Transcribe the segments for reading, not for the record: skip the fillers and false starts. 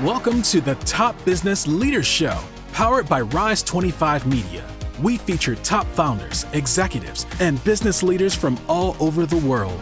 Welcome to the Top Business Leaders Show, powered by Rise 25 Media. We feature top founders, executives, and business leaders from all over the world.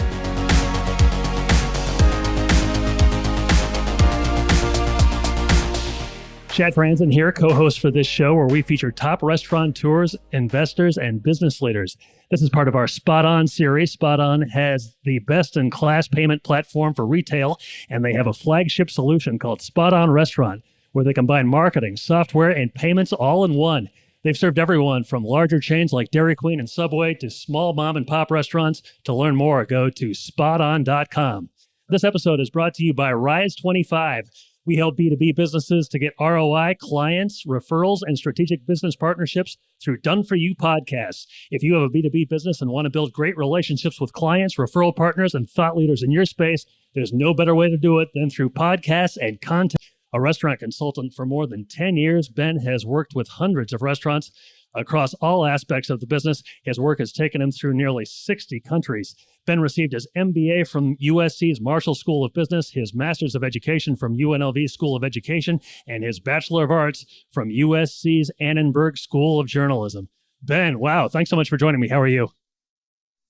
Chad Franzen here, co-host for this show where we feature top restaurateurs, investors, and business leaders. This is part of our SpotOn series. SpotOn has the best-in-class payment platform for retail, and they have a flagship solution called SpotOn Restaurant, where they combine marketing, software, and payments all in one. They've served everyone from larger chains like Dairy Queen and Subway to small mom-and-pop restaurants. To learn more, go to SpotOn.com. This episode is brought to you by Rise 25. We help B2B businesses to get ROI, clients, referrals, and strategic business partnerships through Done-For-You podcasts. If you have a B2B business and want to build great relationships with clients, referral partners, and thought leaders in your space, there's no better way to do it than through podcasts and content. A restaurant consultant for more than 10 years, Ben has worked with hundreds of restaurants across all aspects of the business. His work has taken him through nearly 60 countries. Ben received his MBA from USC's Marshall School of Business, his Master's of Education from UNLV School of Education, and his Bachelor of Arts from USC's Annenberg School of Journalism. Ben, wow, thanks so much for joining me. How are you?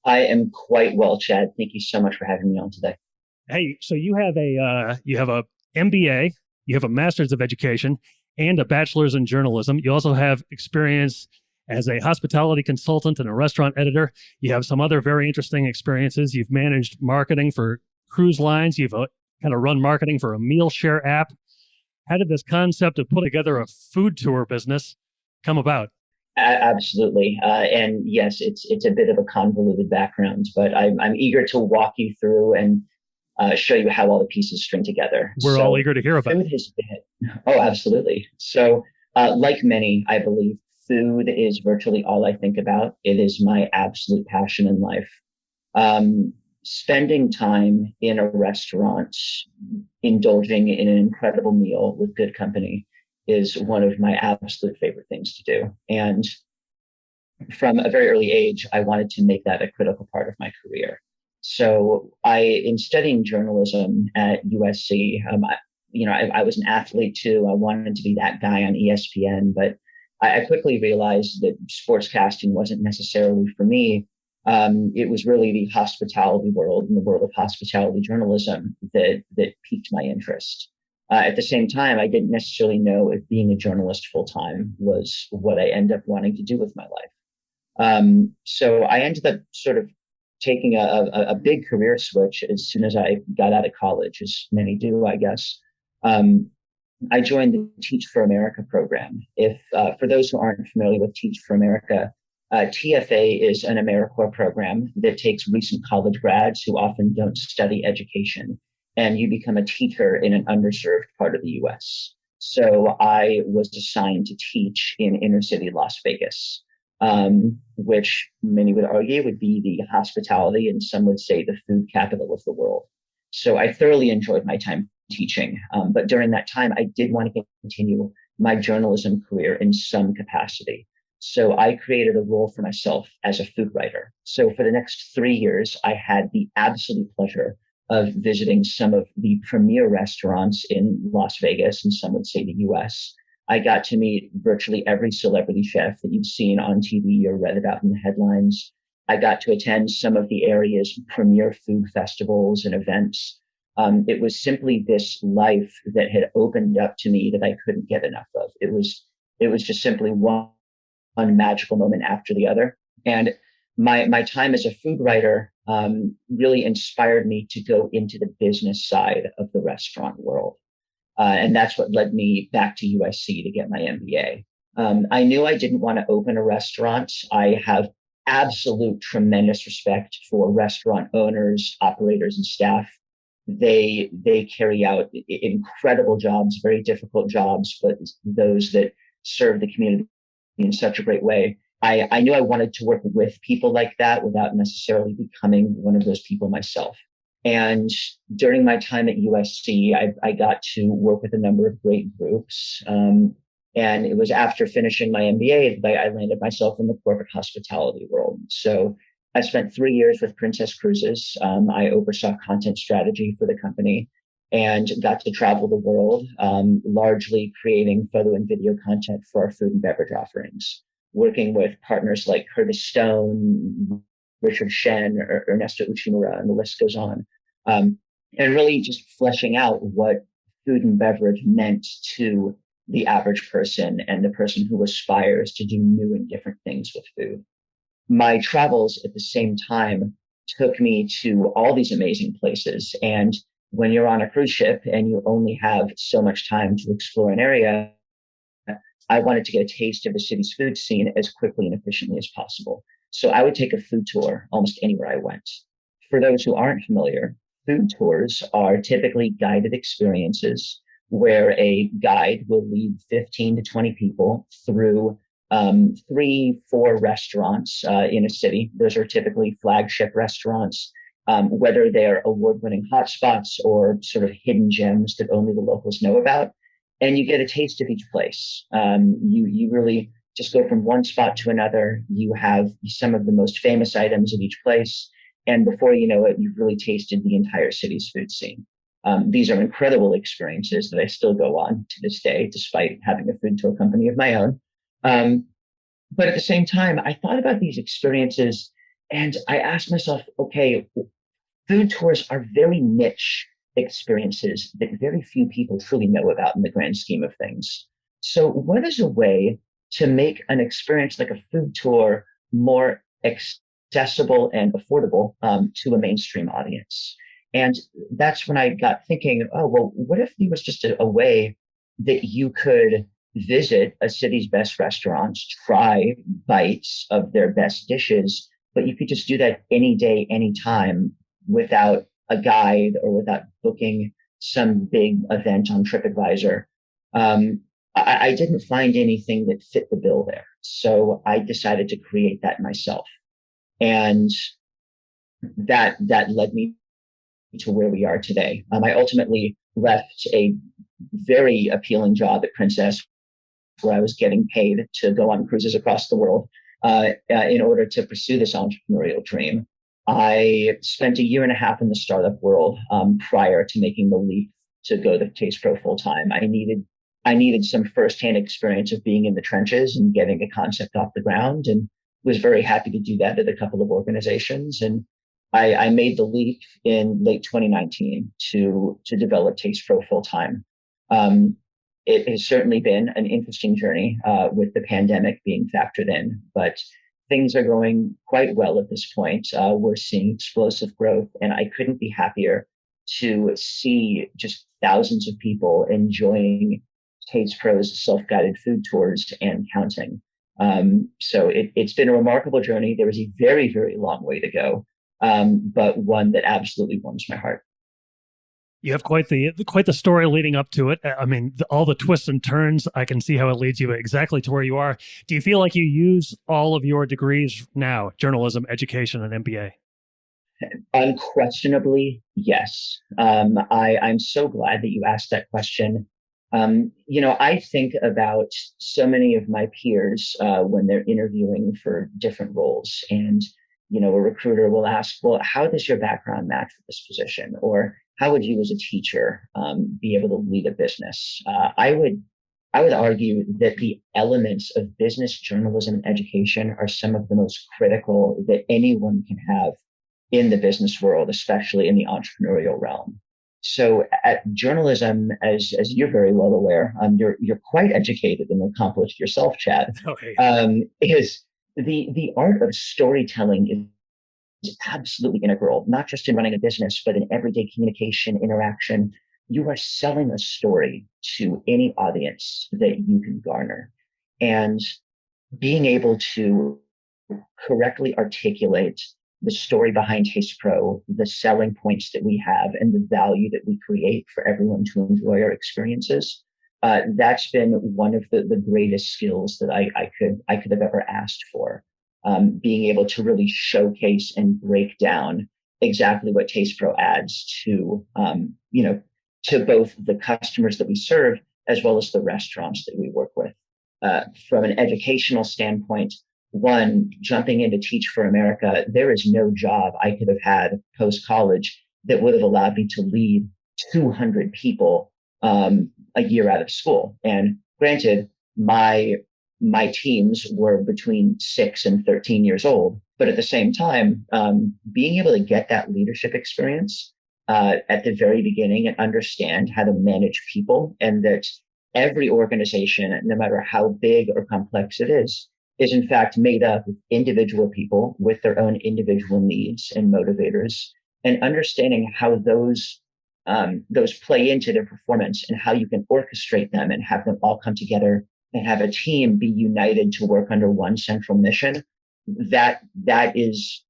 I am quite well, Chad. Thank you so much for having me on today. Hey, so you have a MBA, you have a Master's of Education, and a Bachelor's in Journalism. You also have experience as a hospitality consultant and a restaurant editor. You have some other very interesting experiences. You've managed marketing for cruise lines. You've kind of run marketing for a meal share app. How did this concept of putting together a food tour business come about? Absolutely. And yes, it's a bit of a convoluted background, but I'm eager to walk you through and show you how all the pieces string together. We're all eager to hear about it. Food has been, absolutely. So like many, I believe, food is virtually all I think about. It is my absolute passion in life. Spending time in a restaurant, indulging in an incredible meal with good company is one of my absolute favorite things to do. And from a very early age, I wanted to make that a critical part of my career. So in studying journalism at USC, I was an athlete too. I wanted to be that guy on ESPN, but I quickly realized that sportscasting wasn't necessarily for me. It was really the hospitality world and the world of hospitality journalism that piqued my interest. At the same time, I didn't necessarily know if being a journalist full time was what I ended up wanting to do with my life. So I ended up sort of taking a big career switch as soon as I got out of college, as many do, I guess. I joined the Teach for America program. If for those who aren't familiar with Teach for America, TFA is an AmeriCorps program that takes recent college grads who often don't study education, and you become a teacher in an underserved part of the U.S. So I was assigned to teach in inner city Las Vegas, which many would argue would be the hospitality and some would say the food capital of the world. So I thoroughly enjoyed my time teaching. But during that time, I did want to continue my journalism career in some capacity. So I created a role for myself as a food writer. So for the next 3 years, I had the absolute pleasure of visiting some of the premier restaurants in Las Vegas, and some would say the US. I got to meet virtually every celebrity chef that you've seen on TV or read about in the headlines. I got to attend some of the area's premier food festivals and events. It was simply this life that had opened up to me that I couldn't get enough of. It was just simply one magical moment after the other. And my time as a food writer really inspired me to go into the business side of the restaurant world. And that's what led me back to USC to get my MBA. I knew I didn't want to open a restaurant. I have absolute tremendous respect for restaurant owners, operators, and staff. They carry out incredible jobs, very difficult jobs, but those that serve the community in such a great way. I knew I wanted to work with people like that without necessarily becoming one of those people myself. And during my time at USC, I got to work with a number of great groups. And it was after finishing my MBA that I landed myself in the corporate hospitality world. So I spent 3 years with Princess Cruises. I oversaw content strategy for the company. and got to travel the world, largely creating photo and video content for our food and beverage offerings, working with partners like Curtis Stone, Richard Shen, or Ernesto Uchimura, and the list goes on. And really just fleshing out what food and beverage meant to the average person and the person who aspires to do new and different things with food. My travels at the same time took me to all these amazing places. And when you're on a cruise ship and you only have so much time to explore an area, I wanted to get a taste of the city's food scene as quickly and efficiently as possible. So I would take a food tour almost anywhere I went. For those who aren't familiar, food tours are typically guided experiences where a guide will lead 15 to 20 people through 3, 4 restaurants in a city. Those are typically flagship restaurants, whether they're award-winning hotspots or sort of hidden gems that only the locals know about. And you get a taste of each place. You really just go from one spot to another. You have some of the most famous items of each place. And before you know it, you've really tasted the entire city's food scene. These are incredible experiences that I still go on to this day, despite having a food tour company of my own. But at the same time, I thought about these experiences and I asked myself, okay, food tours are very niche experiences that very few people truly know about in the grand scheme of things. So what is a way to make an experience like a food tour more accessible and affordable to a mainstream audience? And that's when I got thinking, oh, well, what if there was just a way that you could visit a city's best restaurants, try bites of their best dishes, but you could just do that any day, anytime without a guide or without booking some big event on TripAdvisor. I didn't find anything that fit the bill there. So I decided to create that myself. And that led me to where we are today. I ultimately left a very appealing job at Princess, where I was getting paid to go on cruises across the world in order to pursue this entrepreneurial dream. I spent 1.5 years in the startup world prior to making the leap to go to TastePro full time. I needed some firsthand experience of being in the trenches and getting a concept off the ground, and was very happy to do that at a couple of organizations. And I made the leap in late 2019 to develop TastePro full time. It has certainly been an interesting journey with the pandemic being factored in, but things are going quite well at this point. We're seeing explosive growth, and I couldn't be happier to see just thousands of people enjoying TastePro's self-guided food tours and counting. So it's been a remarkable journey. There is a very, very long way to go, but one that absolutely warms my heart. You have quite the story leading up to it. I mean, all the twists and turns, I can see how it leads you exactly to where you are. Do you feel like you use all of your degrees now, journalism, education, and MBA? Unquestionably, yes. I'm so glad that you asked that question. I think about so many of my peers when they're interviewing for different roles, and a recruiter will ask, well, how does your background match with this position? Or how would you as a teacher be able to lead a business? I would argue that the elements of business, journalism, and education are some of the most critical that anyone can have in the business world, especially in the entrepreneurial realm. So at journalism, as you're very well aware, you're quite educated and accomplished yourself, Chad. Okay. Is the art of storytelling is absolutely integral, not just in running a business, but in everyday communication, interaction. You are selling a story to any audience that you can garner. And being able to correctly articulate the story behind TastePro, the selling points that we have, and the value that we create for everyone to enjoy our experiences, that's been one of the greatest skills that I could have ever asked for. Being able to really showcase and break down exactly what TastePro adds to both the customers that we serve as well as the restaurants that we work with. From an educational standpoint, one, jumping into Teach for America, there is no job I could have had post-college that would have allowed me to lead 200 people a year out of school. And granted, my teams were between 6 and 13 years old, but at the same time, being able to get that leadership experience at the very beginning and understand how to manage people, and that every organization, no matter how big or complex it is in fact made up of individual people with their own individual needs and motivators, and understanding how those play into their performance and how you can orchestrate them and have them all come together and have a team be united to work under one central mission. That is,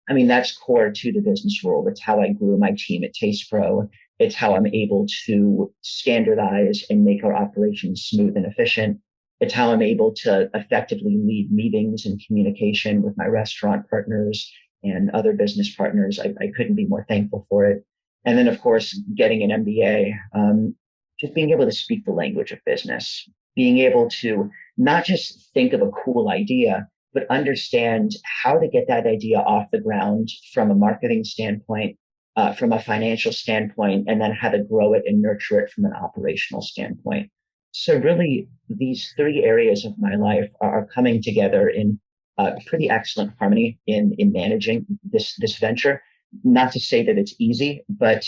I mean, that's core to the business world. It's how I grew my team at TastePro. It's how I'm able to standardize and make our operations smooth and efficient. It's how I'm able to effectively lead meetings and communication with my restaurant partners and other business partners. I couldn't be more thankful for it. And then, of course, getting an MBA, just being able to speak the language of business, being able to not just think of a cool idea, but understand how to get that idea off the ground from a marketing standpoint, from a financial standpoint, and then how to grow it and nurture it from an operational standpoint. So really, these three areas of my life are coming together in pretty excellent harmony in managing this venture. Not to say that it's easy, but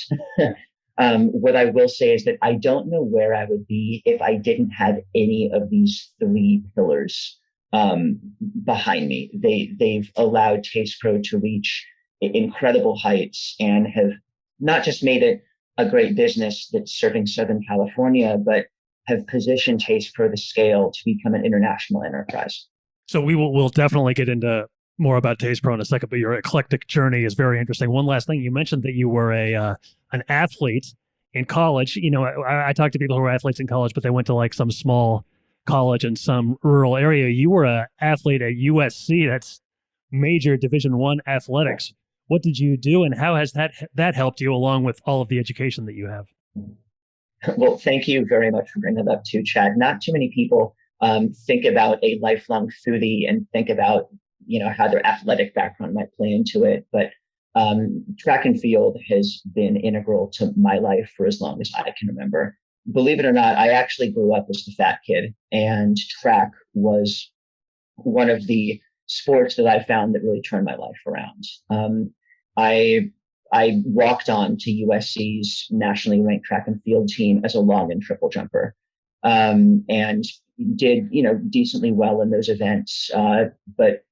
what I will say is that I don't know where I would be if I didn't have any of these three pillars behind me. They've allowed TastePro to reach incredible heights and have not just made it a great business that's serving Southern California, but have positioned TastePro to scale to become an international enterprise. So we'll definitely get into more about TastePro in a second, but your eclectic journey is very interesting. One last thing, you mentioned that you were an athlete in college. You know, I talk to people who are athletes in college, but they went to like some small college in some rural area. You were an athlete at USC. That's major Division I athletics. What did you do, and how has that helped you along with all of the education that you have? Well, thank you very much for bringing that up too, Chad. Not too many people think about a lifelong foodie and think about, you know, how their athletic background might play into it. But track and field has been integral to my life for as long as I can remember. Believe it or not, I actually grew up as the fat kid, and track was one of the sports that I found that really turned my life around. I walked on to USC's nationally ranked track and field team as a long and triple jumper, and did, you know, decently well in those events. But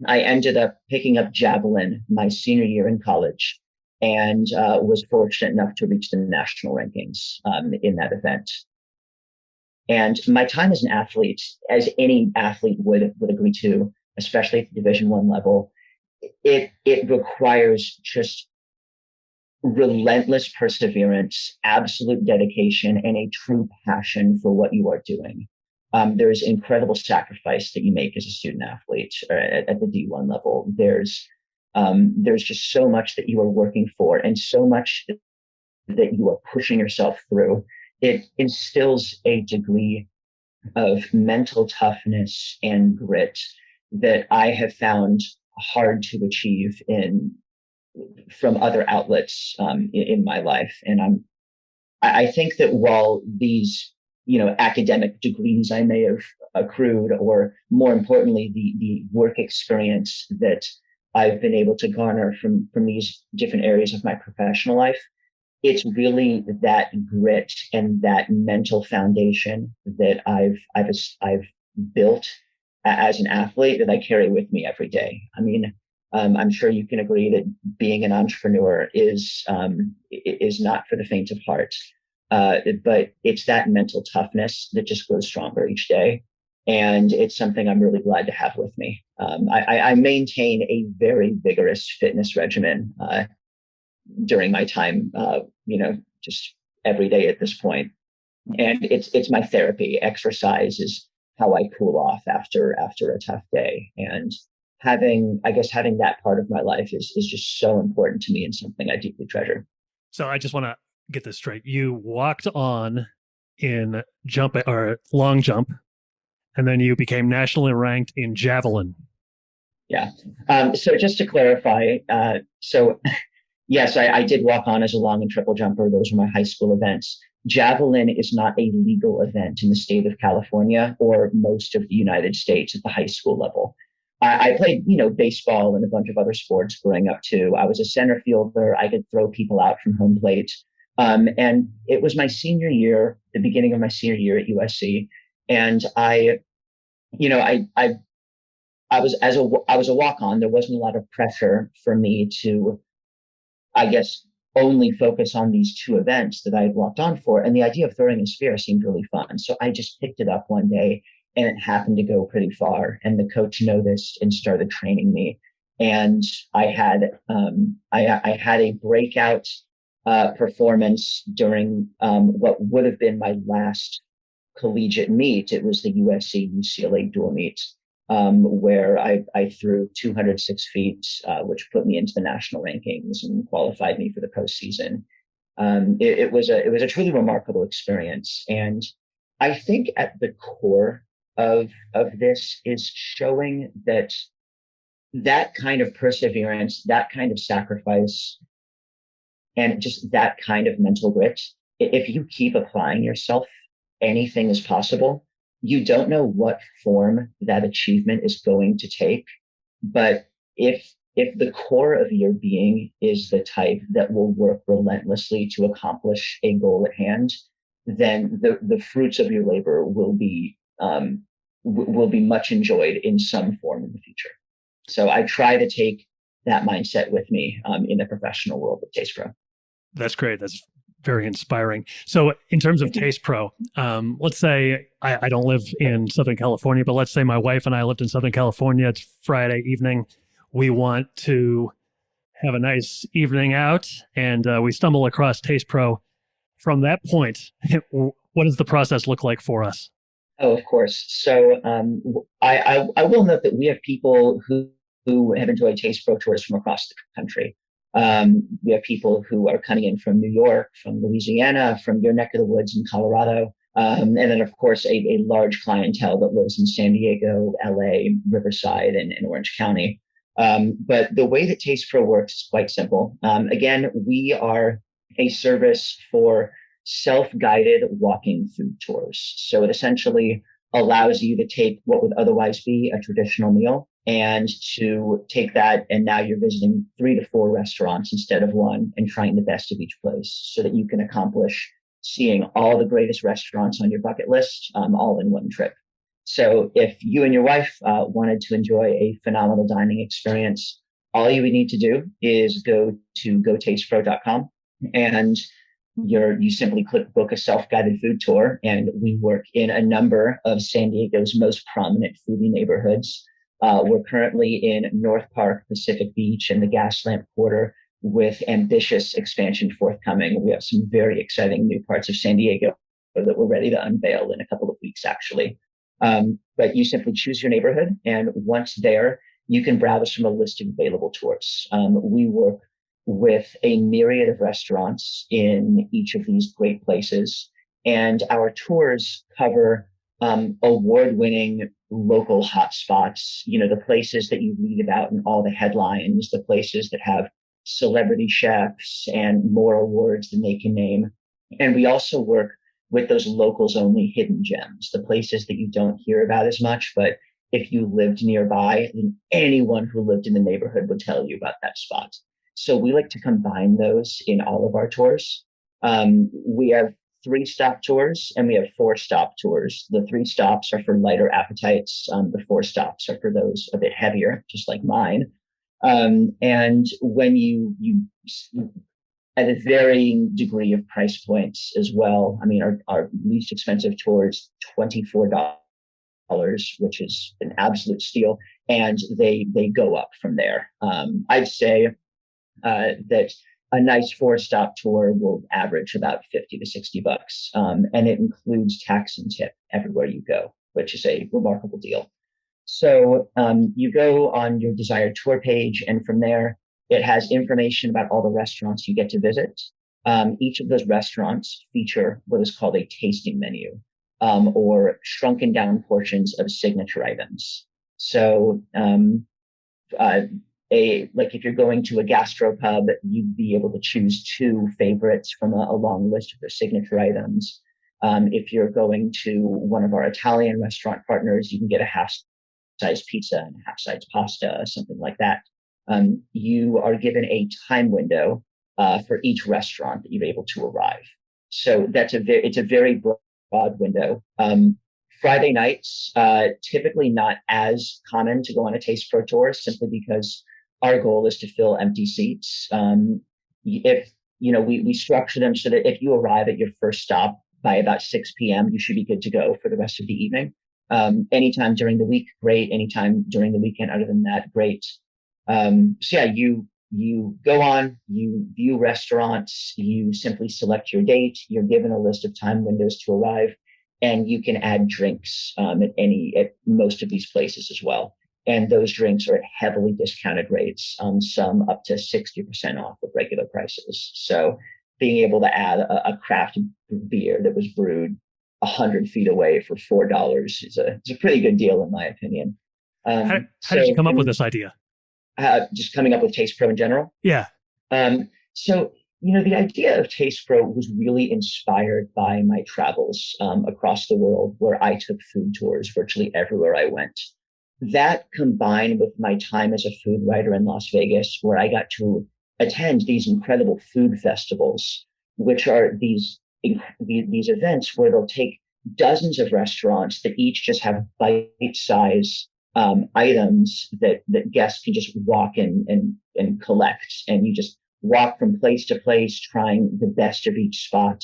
I ended up picking up javelin my senior year in college, and was fortunate enough to reach the national rankings in that event. And my time as an athlete, as any athlete would agree to, especially at the Division I level, it requires just relentless perseverance, absolute dedication, and a true passion for what you are doing. There's incredible sacrifice that you make as a student athlete at the D1 level. There's just so much that you are working for, and so much that you are pushing yourself through. It instills a degree of mental toughness and grit that I have found hard to achieve from other outlets in my life. And I think that while these, you know, academic degrees I may have accrued, or more importantly, the work experience that I've been able to garner from these different areas of my professional life, it's really that grit and that mental foundation that I've built as an athlete that I carry with me every day. I mean, I'm sure you can agree that being an entrepreneur is not for the faint of heart. But it's that mental toughness that just grows stronger each day. And it's something I'm really glad to have with me. I maintain a very vigorous fitness regimen during my time, just every day at this point. And it's my therapy. Exercise is how I cool off after a tough day. And having that part of my life is just so important to me, and something I deeply treasure. So I just want to get this straight. You walked on in long jump, and then you became nationally ranked in javelin. Yeah. So just to clarify, so Yes, I did walk on as a long and triple jumper. Those were my high school events. Javelin is not a legal event in the state of California or most of the United States at the high school level. I played, baseball and a bunch of other sports growing up too. I was a center fielder. I could throw people out from home plate. And it was my senior year, the beginning of my senior year at USC. And you know, I was a walk on. There wasn't a lot of pressure for me to, I guess, only focus on these two events that I had walked on for. And the idea of throwing a sphere seemed really fun. So I just picked it up one day and it happened to go pretty far. And the coach noticed and started training me. And I had a breakout performance during what would have been my last collegiate meet. It was the USC UCLA dual meet, where I threw 206 feet, which put me into the national rankings and qualified me for the postseason. It was a truly remarkable experience, and I think at the core of this is showing that kind of perseverance, that kind of sacrifice, and just that kind of mental grit. If you keep applying yourself, anything is possible. You don't know what form that achievement is going to take, but if the core of your being is the type that will work relentlessly to accomplish a goal at hand, then the fruits of your labor will be much enjoyed in some form in the future. So I try to take that mindset with me in the professional world with TastePro. That's great. That's very inspiring. So in terms of TastePro, let's say I don't live in Southern California, but let's say my wife and I lived in Southern California. It's Friday evening. We want to have a nice evening out, and we stumble across TastePro. From that point, what does the process look like for us? Oh, of course. So I will note that we have people who have enjoyed TastePro tours from across the country. We have people who are coming in from New York, from Louisiana, from your neck of the woods in Colorado. And then, of course, a large clientele that lives in San Diego, LA, Riverside, and Orange County. But the way that TastePro works is quite simple. Again, we are a service for self-guided walking food tours. So it essentially allows you to take what would otherwise be a traditional meal and to take that, and now you're visiting 3 to 4 restaurants instead of one and trying the best of each place so that you can accomplish seeing all the greatest restaurants on your bucket list, all in one trip. So if you and your wife wanted to enjoy a phenomenal dining experience, all you would need to do is go to gotastepro.com, and you simply click book a self-guided food tour, and we work in a number of San Diego's most prominent foodie neighborhoods. We're currently in North Park, Pacific Beach, and the Gaslamp Quarter with ambitious expansion forthcoming. We have some very exciting new parts of San Diego that we're ready to unveil in a couple of weeks, actually. But you simply choose your neighborhood, and once there, you can browse from a list of available tours. We work with a myriad of restaurants in each of these great places, and our tours cover award-winning local hotspots, the places that you read about in all the headlines, the places that have celebrity chefs and more awards than they can name. And we also work with those locals only hidden gems, the places that you don't hear about as much, but if you lived nearby, then anyone who lived in the neighborhood would tell you about that spot. So we like to combine those in all of our tours. We have 3-stop tours and we have 4-stop tours. The 3 stops are for lighter appetites. The 4 stops are for those a bit heavier, just like mine. And when you at a varying degree of price points as well. I mean, our least expensive tour is $24, which is an absolute steal, and they go up from there. I'd say that a nice 4-stop tour will average about $50 to $60, and it includes tax and tip everywhere you go, which is a remarkable deal. So you go on your desired tour page, and from there, it has information about all the restaurants you get to visit. Each of those restaurants feature what is called a tasting menu, or shrunken down portions of signature items. So like if you're going to a gastropub, you'd be able to choose two favorites from a long list of their signature items. If you're going to one of our Italian restaurant partners, you can get a half-size pizza and a half-size pasta, something like that. You are given a time window for each restaurant that you're able to arrive. So it's a very broad window. Friday nights, typically not as common to go on a TastePro tour, simply because our goal is to fill empty seats. If we structure them so that if you arrive at your first stop by about 6 p.m., you should be good to go for the rest of the evening. Anytime during the week, great. Anytime during the weekend, other than that, great. You go on, you view restaurants, you simply select your date, you're given a list of time windows to arrive, and you can add drinks at most of these places as well. And those drinks are at heavily discounted rates, some up to 60% off of regular prices. So being able to add a craft beer that was brewed 100 feet away for $4 is a pretty good deal, in my opinion. How did you come up with this idea? Just coming up with TastePro in general? Yeah. So the idea of TastePro was really inspired by my travels across the world, where I took food tours virtually everywhere I went. That combined with my time as a food writer in Las Vegas, where I got to attend these incredible food festivals, which are these events where they'll take dozens of restaurants that each just have bite-sized items that guests can just walk in and collect. And you just walk from place to place, trying the best of each spot.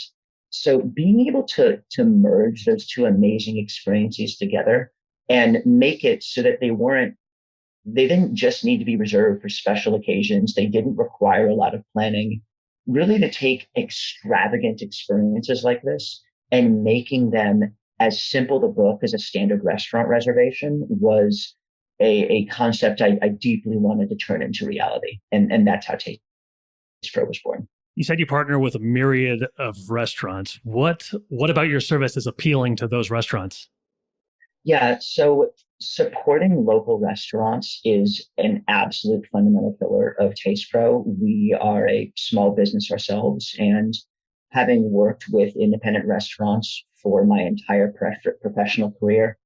So being able to merge those two amazing experiences together and make it so that they didn't just need to be reserved for special occasions. They didn't require a lot of planning. Really, to take extravagant experiences like this and making them as simple to book as a standard restaurant reservation was a concept I deeply wanted to turn into reality. And that's how TastePro was born. You said you partner with a myriad of restaurants. What about your service is appealing to those restaurants? Yeah, so supporting local restaurants is an absolute fundamental pillar of TastePro. We are a small business ourselves, and having worked with independent restaurants for my entire professional career,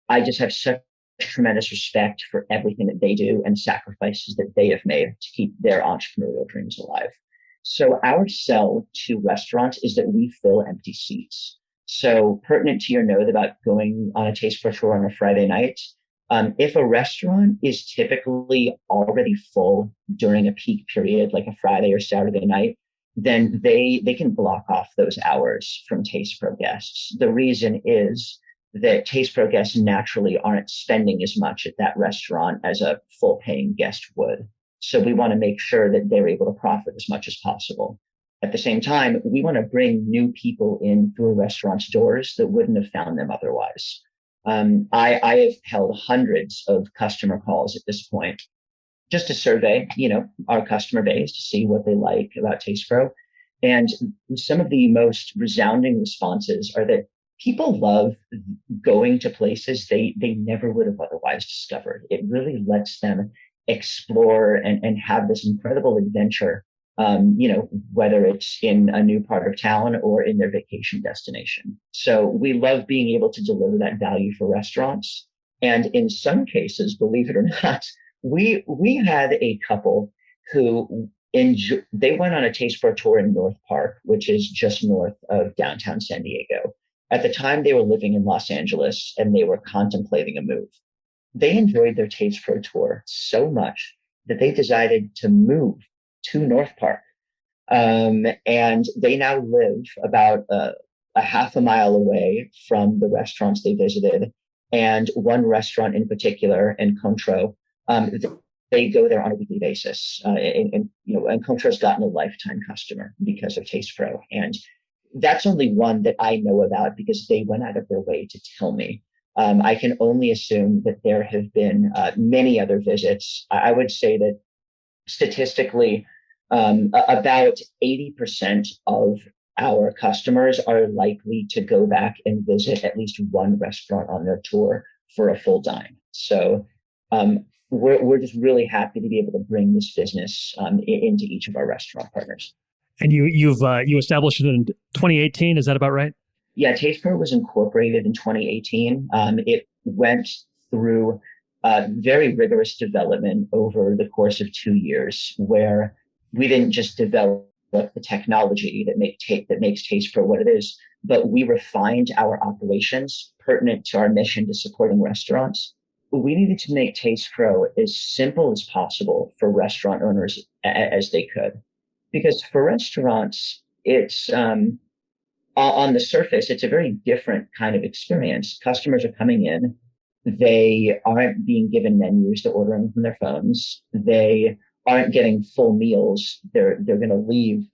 I just have such tremendous respect for everything that they do and sacrifices that they have made to keep their entrepreneurial dreams alive. So our sell to restaurants is that we fill empty seats. So pertinent to your note about going on a TastePro tour on a Friday night, if a restaurant is typically already full during a peak period, like a Friday or Saturday night, then they can block off those hours from TastePro guests. The reason is that TastePro guests naturally aren't spending as much at that restaurant as a full paying guest would. So we want to make sure that they're able to profit as much as possible. At the same time, we want to bring new people in through a restaurant's doors that wouldn't have found them otherwise. I have held hundreds of customer calls at this point, just to survey, our customer base to see what they like about TastePro. And some of the most resounding responses are that people love going to places they never would have otherwise discovered. It really lets them explore and have this incredible adventure, whether it's in a new part of town or in their vacation destination. So we love being able to deliver that value for restaurants. And in some cases, believe it or not, we had a couple who they went on a TastePro tour in North Park, which is just north of downtown San Diego. At the time, they were living in Los Angeles and they were contemplating a move. They enjoyed their TastePro tour so much that they decided to move to North Park. And they now live about a half a mile away from the restaurants they visited. And one restaurant in particular, Encontro, they go there on a weekly basis. And Encontro's gotten a lifetime customer because of TastePro. And that's only one that I know about because they went out of their way to tell me. I can only assume that there have been many other visits. I would say that statistically, about 80% of our customers are likely to go back and visit at least one restaurant on their tour for a full dine. So we're just really happy to be able to bring this business into each of our restaurant partners. And you established it in 2018. Is that about right? Yeah, TastePro was incorporated in 2018. It went through very rigorous development over the course of 2 years, where we didn't just develop the technology that makes TastePro what it is, but we refined our operations pertinent to our mission to supporting restaurants. We needed to make TastePro as simple as possible for restaurant owners as they could, because for restaurants, it's on the surface, it's a very different kind of experience. Customers are coming in. They aren't being given menus. They're ordering from their phones. They aren't getting full meals. They're going to leave.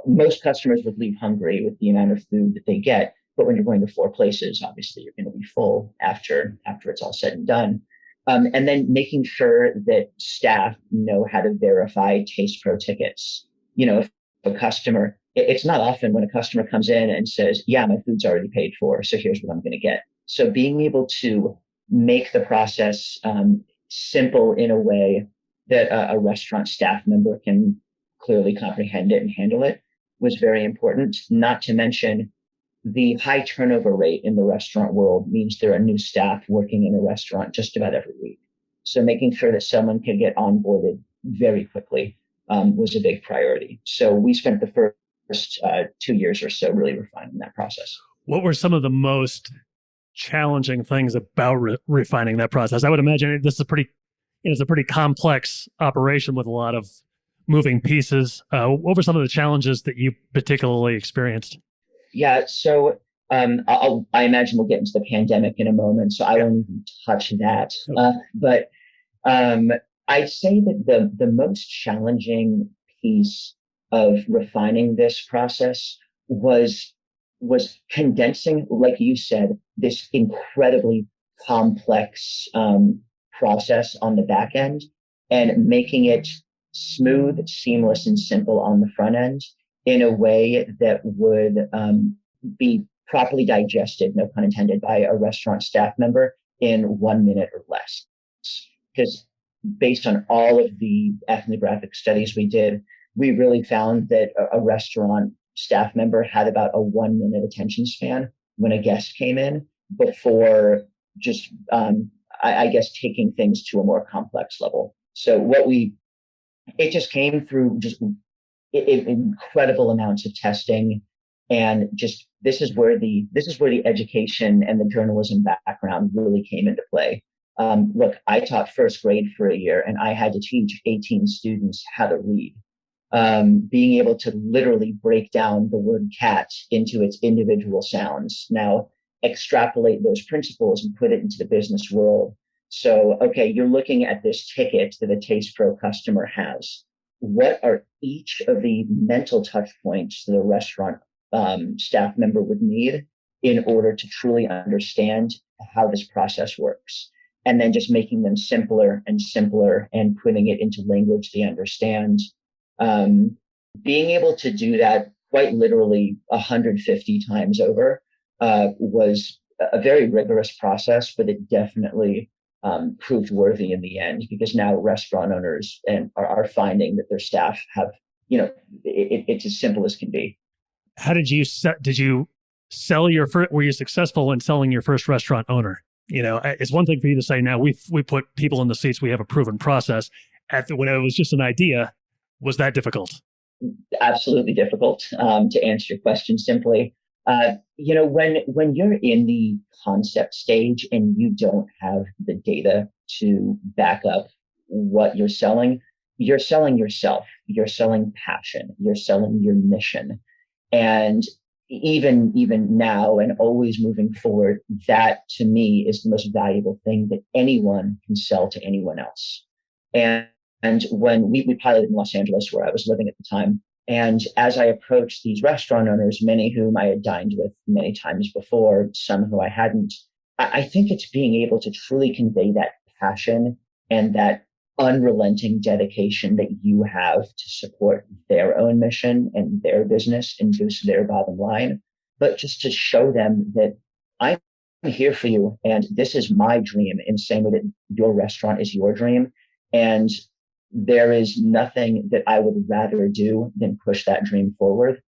Most customers would leave hungry with the amount of food that they get. But when you're going to 4 places, obviously you're going to be full after it's all said and done. And then making sure that staff know how to verify TastePro tickets. If a customer, it's not often when a customer comes in and says, yeah, my food's already paid for, so here's what I'm going to get. So being able to make the process simple in a way that a restaurant staff member can clearly comprehend it and handle it was very important. Not to mention the high turnover rate in the restaurant world means there are new staff working in a restaurant just about every week. So making sure that someone can get onboarded very quickly was a big priority. So we spent the first 2 years or so really refining that process. What were some of the most challenging things about refining that process? I would imagine this is it's a pretty complex operation with a lot of moving pieces. What were some of the challenges that you particularly experienced? Yeah, so I imagine we'll get into the pandemic in a moment, so I won't even touch that. But I'd say that the most challenging piece of refining this process was condensing, like you said, this incredibly complex process on the back end and making it smooth, seamless, and simple on the front end in a way that would be properly digested, no pun intended, by a restaurant staff member in 1 minute or less. Because based on all of the ethnographic studies we did, we really found that a restaurant staff member had about a 1 minute attention span when a guest came in before just, I guess, taking things to a more complex level. So it just came through just incredible amounts of testing, and just this is where the education and the journalism background really came into play. Look, I taught first grade for a year, and I had to teach 18 students how to read. Being able to literally break down the word cat into its individual sounds. Now, extrapolate those principles and put it into the business world. So, okay, you're looking at this ticket that a TastePro customer has. What are each of the mental touch points that a restaurant staff member would need in order to truly understand how this process works? And then just making them simpler and simpler and putting it into language they understand. Being able to do that quite literally 150 times over was a very rigorous process, but it definitely proved worthy in the end, because now restaurant owners are finding that their staff have, it's as simple as can be. How did you sell your first? Were you successful in selling your first restaurant owner? It's one thing for you to say, now we put people in the seats, we have a proven process. When it was just an idea, was that difficult? Absolutely difficult. To answer your question simply, when you're in the concept stage and you don't have the data to back up what you're selling yourself, you're selling passion, you're selling your mission. And even now and always moving forward, that to me is the most valuable thing that anyone can sell to anyone else. And when we piloted in Los Angeles, where I was living at the time, and as I approached these restaurant owners, many whom I had dined with many times before, some who I hadn't, I think it's being able to truly convey that passion and that unrelenting dedication that you have to support their own mission and their business and boost their bottom line, but just to show them that I'm here for you. And this is my dream, in the same way that your restaurant is your dream. And there is nothing that I would rather do than push that dream forward.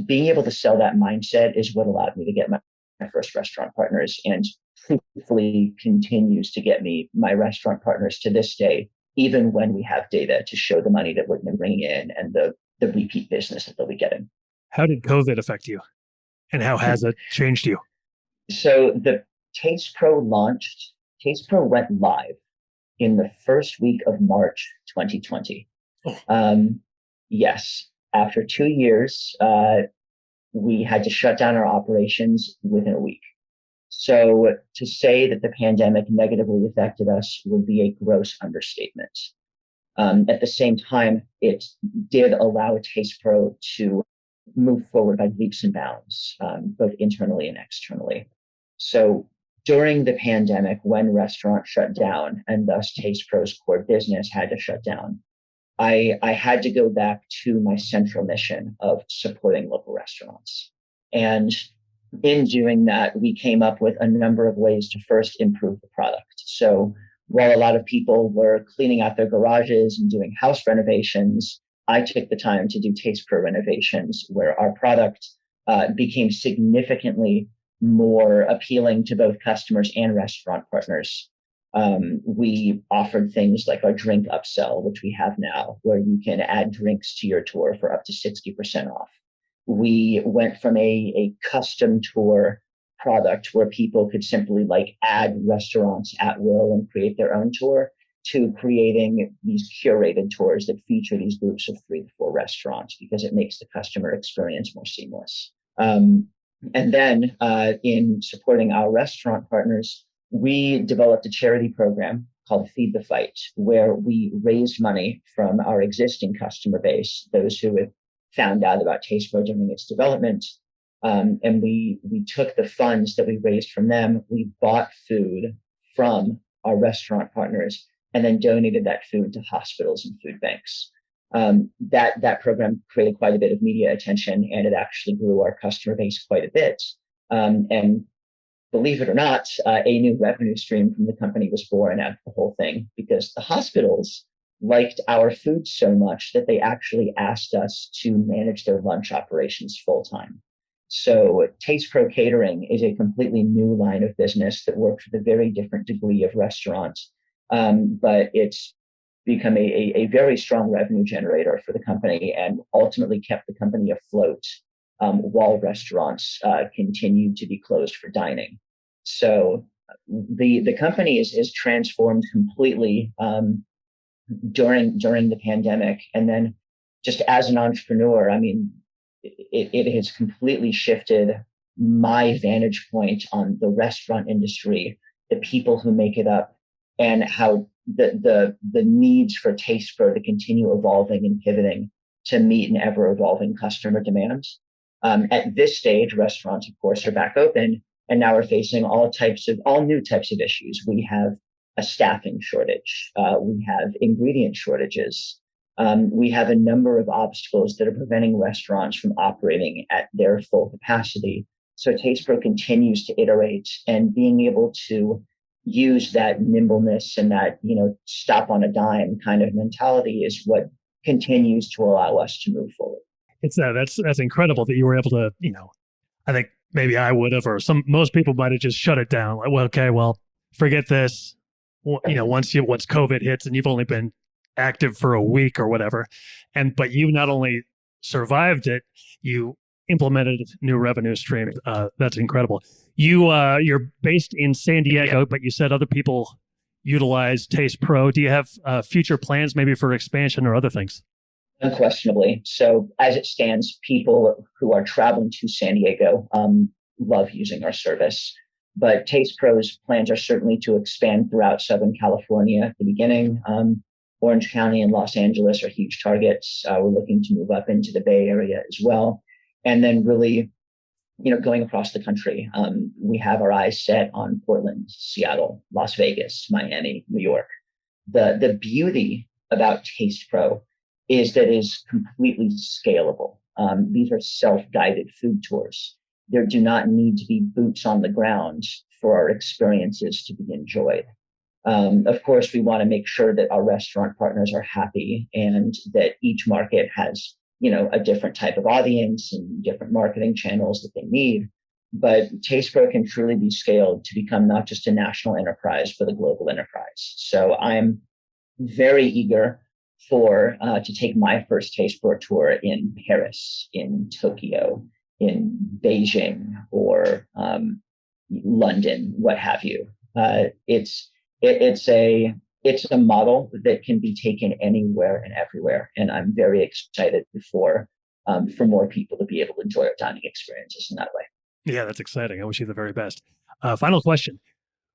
Being able to sell that mindset is what allowed me to get my first restaurant partners, and hopefully continues to get me my restaurant partners to this day, even when we have data to show the money that we're going to bring in and the repeat business that they'll be getting. How did COVID affect you? And how has it changed you? So the TastePro launched, TastePro went live in the first week of March 2020. Yes, after 2 years, we had to shut down our operations within a week. So to say that the pandemic negatively affected us would be a gross understatement. At the same time, it did allow TastePro to move forward by leaps and bounds, both internally and externally. So during the pandemic, when restaurants shut down and thus TastePro's core business had to shut down, I had to go back to my central mission of supporting local restaurants. And in doing that, we came up with a number of ways to first improve the product. So while a lot of people were cleaning out their garages and doing house renovations, I took the time to do TastePro renovations, where our product became significantly more appealing to both customers and restaurant partners. We offered things like our drink upsell, which we have now, where you can add drinks to your tour for up to 60% off. We went from a custom tour product where people could simply add restaurants at will and create their own tour, to creating these curated tours that feature these groups of 3 to 4 restaurants, because it makes the customer experience more seamless. And then in supporting our restaurant partners, we developed a charity program called Feed the Fight, where we raised money from our existing customer base, those who had found out about TastePro during its development. And we took the funds that we raised from them, we bought food from our restaurant partners, and then donated that food to hospitals and food banks. That program created quite a bit of media attention, and it actually grew our customer base quite a bit. And believe it or not, a new revenue stream from the company was born out of the whole thing, because the hospitals liked our food so much that they actually asked us to manage their lunch operations full time. So TastePro Catering is a completely new line of business that works with a very different degree of restaurants. But it's become a very strong revenue generator for the company, and ultimately kept the company afloat while restaurants continued to be closed for dining. So the company is transformed completely during the pandemic. And then just as an entrepreneur, I mean, it has completely shifted my vantage point on the restaurant industry, the people who make it up, and how the needs for TastePro to continue evolving and pivoting to meet an ever evolving customer demands. At this stage, restaurants, of course, are back open, and now we're facing all new types of issues. We have a staffing shortage. We have ingredient shortages. We have a number of obstacles that are preventing restaurants from operating at their full capacity. So TastePro continues to iterate, and being able to use that nimbleness and that, stop on a dime kind of mentality is what continues to allow us to move forward. It's that's incredible that you were able to, I think maybe I would have, or most people might have just shut it down. Like, well, okay, well, forget this. Once COVID hits and you've only been active for a week or whatever, but you not only survived it, you implemented new revenue streams. That's incredible. You're based in San Diego, but you said other people utilize TastePro. Do you have future plans maybe for expansion or other things? Unquestionably. So as it stands, people who are traveling to San Diego love using our service. But TastePro's plans are certainly to expand throughout Southern California at the beginning. Orange County and Los Angeles are huge targets. We're looking to move up into the Bay Area as well. And then really, going across the country. We have our eyes set on Portland, Seattle, Las Vegas, Miami, New York. The beauty about TastePro is that it is completely scalable. These are self-guided food tours. There do not need to be boots on the ground for our experiences to be enjoyed. Of course, we want to make sure that our restaurant partners are happy and that each market has, a different type of audience and different marketing channels that they need. But TastePro can truly be scaled to become not just a national enterprise, but a global enterprise. So I'm very eager to take my first TastePro tour in Paris, in Tokyo, in Beijing, or London, what have you. It's a model that can be taken anywhere and everywhere, and I'm very excited for more people to be able to enjoy our dining experiences in that way. Yeah, that's exciting. I wish you the very best. Final question.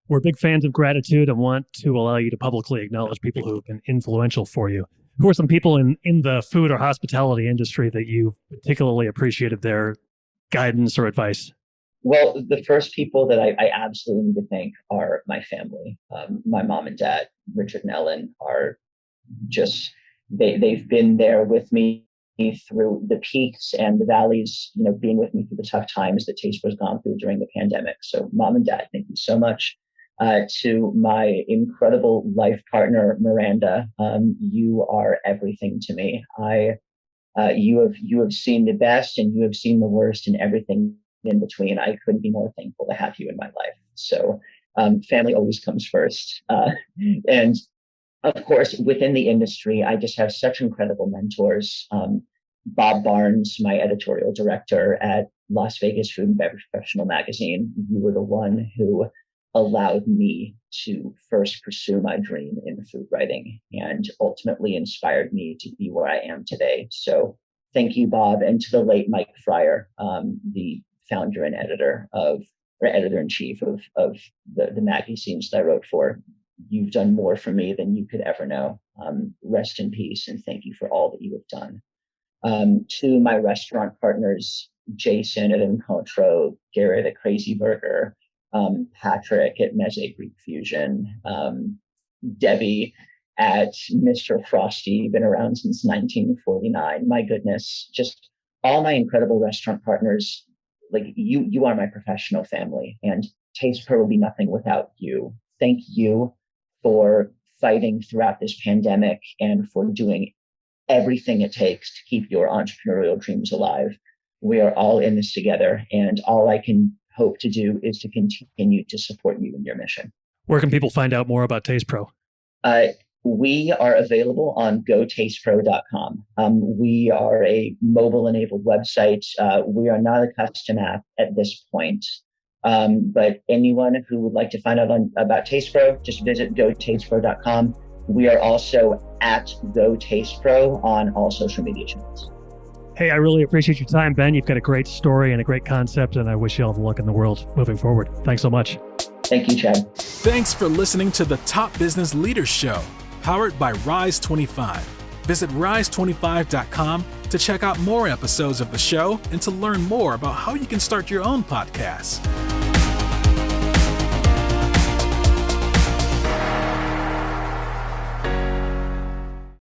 We're big fans of gratitude and want to allow you to publicly acknowledge people who have been influential for you. Who are some people in the food or hospitality industry that you particularly appreciated their guidance or advice? Well, the first people that I absolutely need to thank are my family. My mom and dad, Richard and Ellen, are just, they've been there with me through the peaks and the valleys, being with me through the tough times that TastePro's gone through during the pandemic. So mom and dad, thank you so much. To my incredible life partner, Miranda, you are everything to me. You have seen the best and you have seen the worst and everything in between. I couldn't be more thankful to have you in my life. So family always comes first. And of course, within the industry, I just have such incredible mentors. Bob Barnes, my editorial director at Las Vegas Food and Beverage Professional magazine, you were the one who allowed me to first pursue my dream in food writing and ultimately inspired me to be where I am today. So thank you, Bob, and to the late Mike Fryer, the founder and editor-in-chief of the magazines that I wrote for. You've done more for me than you could ever know. Rest in peace, and thank you for all that you have done. To my restaurant partners, Jason at Encontro, Garrett at Crazy Burger, Patrick at Meze Greek Fusion, Debbie at Mr. Frosty, been around since 1949. My goodness, just all my incredible restaurant partners, like you are my professional family, and TastePro will be nothing without you. Thank you for fighting throughout this pandemic and for doing everything it takes to keep your entrepreneurial dreams alive. We are all in this together, and all I can hope to do is to continue to support you in your mission. Where can people find out more about TastePro? We are available on gotastepro.com. We are a mobile-enabled website. We are not a custom app at this point. But anyone who would like to find out about TastePro, just visit gotastepro.com. We are also at gotastepro on all social media channels. Hey, I really appreciate your time, Ben. You've got a great story and a great concept, and I wish you all the luck in the world moving forward. Thanks so much. Thank you, Chad. Thanks for listening to the Top Business Leaders Show, powered by Rise25. Visit rise25.com to check out more episodes of the show and to learn more about how you can start your own podcast.